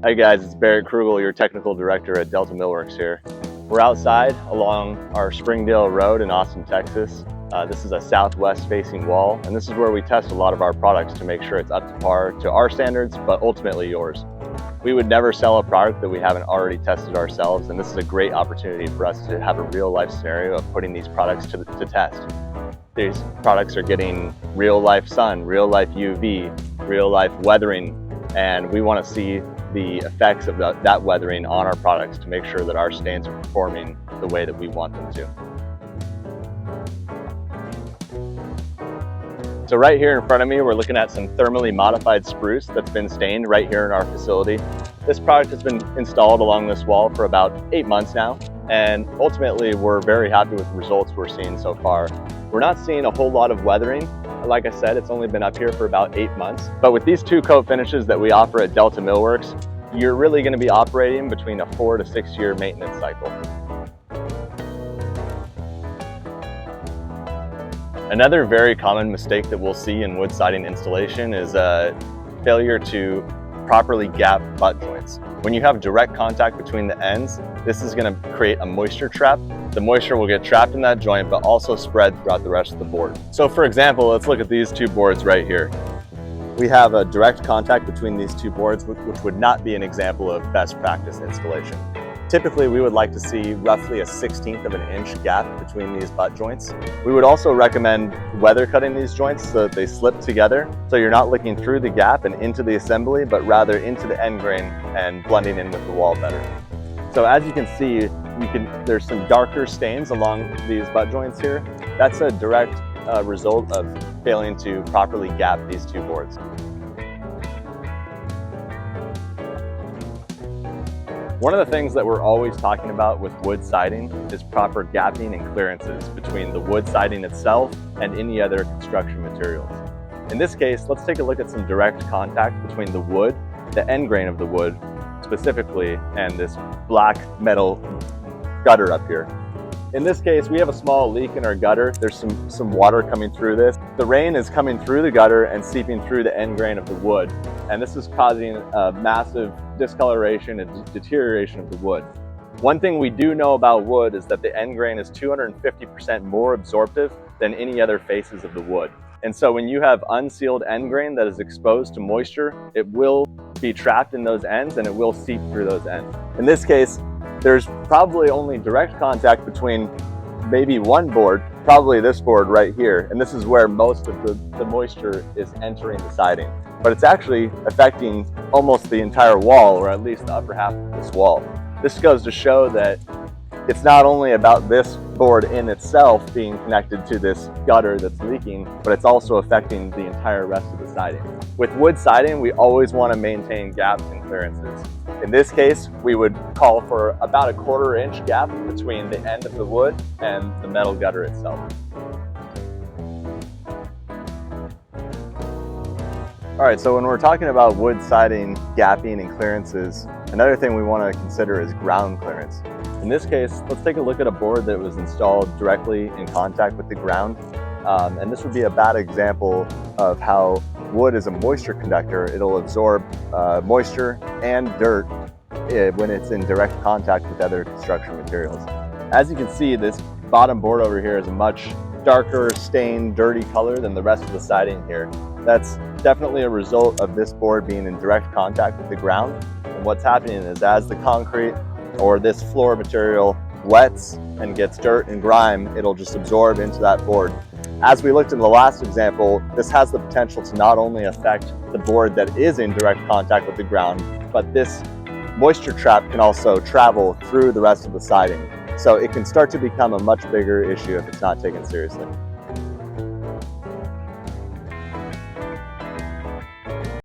Hi guys, it's Barret Kruggel, your technical director at Delta Millworks here. We're outside along our Springdale Road in Austin, Texas. This is a southwest facing wall, and this is where we test a lot of our products to make sure it's up to par to our standards, but ultimately yours. We would never sell a product that we haven't already tested ourselves, and this is a great opportunity for us to have a real life scenario of putting these products to test. These products are getting real life sun, real life UV, real life weathering, and we want to see the effects of that weathering on our products to make sure that our stains are performing the way that we want them to. So right here in front of me, we're looking at some thermally modified spruce that's been stained right here in our facility. This product has been installed along this wall for about 8 months now, and ultimately we're very happy with the results we're seeing so far. We're not seeing a whole lot of weathering. Like I said, it's only been up here for about 8 months. But with these 2 coat finishes that we offer at Delta Millworks, you're really going to be operating between a 4 to 6 year maintenance cycle. Another very common mistake that we'll see in wood siding installation is failure to properly gap butt joints. When you have direct contact between the ends, this is going to create a moisture trap. The moisture will get trapped in that joint, but also spread throughout the rest of the board. So for example, let's look at these 2 boards right here. We have a direct contact between these 2 boards, which would not be an example of best practice installation. Typically, we would like to see roughly a 1/16 of an inch gap between these butt joints. We would also recommend weather cutting these joints so that they slip together, so you're not looking through the gap and into the assembly, but rather into the end grain and blending in with the wall better. So as you can see, there's some darker stains along these butt joints here. That's a direct result of failing to properly gap these 2 boards. One of the things that we're always talking about with wood siding is proper gapping and clearances between the wood siding itself and any other construction materials. In this case, let's take a look at some direct contact between the wood, the end grain of the wood specifically, and this black metal gutter up here. In this case, we have a small leak in our gutter. There's some water coming through this. The rain is coming through the gutter and seeping through the end grain of the wood, and this is causing a massive discoloration and deterioration of the wood. One thing we do know about wood is that the end grain is 250% more absorptive than any other faces of the wood. And so when you have unsealed end grain that is exposed to moisture, it will be trapped in those ends and it will seep through those ends. In this case, there's probably only direct contact between maybe one board, probably this board right here, and this is where most of the moisture is entering the siding. But it's actually affecting almost the entire wall, or at least the upper half of this wall. This goes to show that it's not only about this board in itself being connected to this gutter that's leaking, but it's also affecting the entire rest of the siding. With wood siding, we always want to maintain gaps and clearances. In this case, we would call for about a 1/4 inch gap between the end of the wood and the metal gutter itself. All right, so when we're talking about wood siding, gapping, and clearances, another thing we want to consider is ground clearance. In this case, let's take a look at a board that was installed directly in contact with the ground. And this would be a bad example of how wood is a moisture conductor. It'll absorb moisture and dirt when it's in direct contact with other construction materials. As you can see, this bottom board over here is a much darker, stained, dirty color than the rest of the siding here. That's definitely a result of this board being in direct contact with the ground. And what's happening is as the concrete or this floor material wets and gets dirt and grime, it'll just absorb into that board. As we looked in the last example, this has the potential to not only affect the board that is in direct contact with the ground, but this moisture trap can also travel through the rest of the siding. So it can start to become a much bigger issue if it's not taken seriously.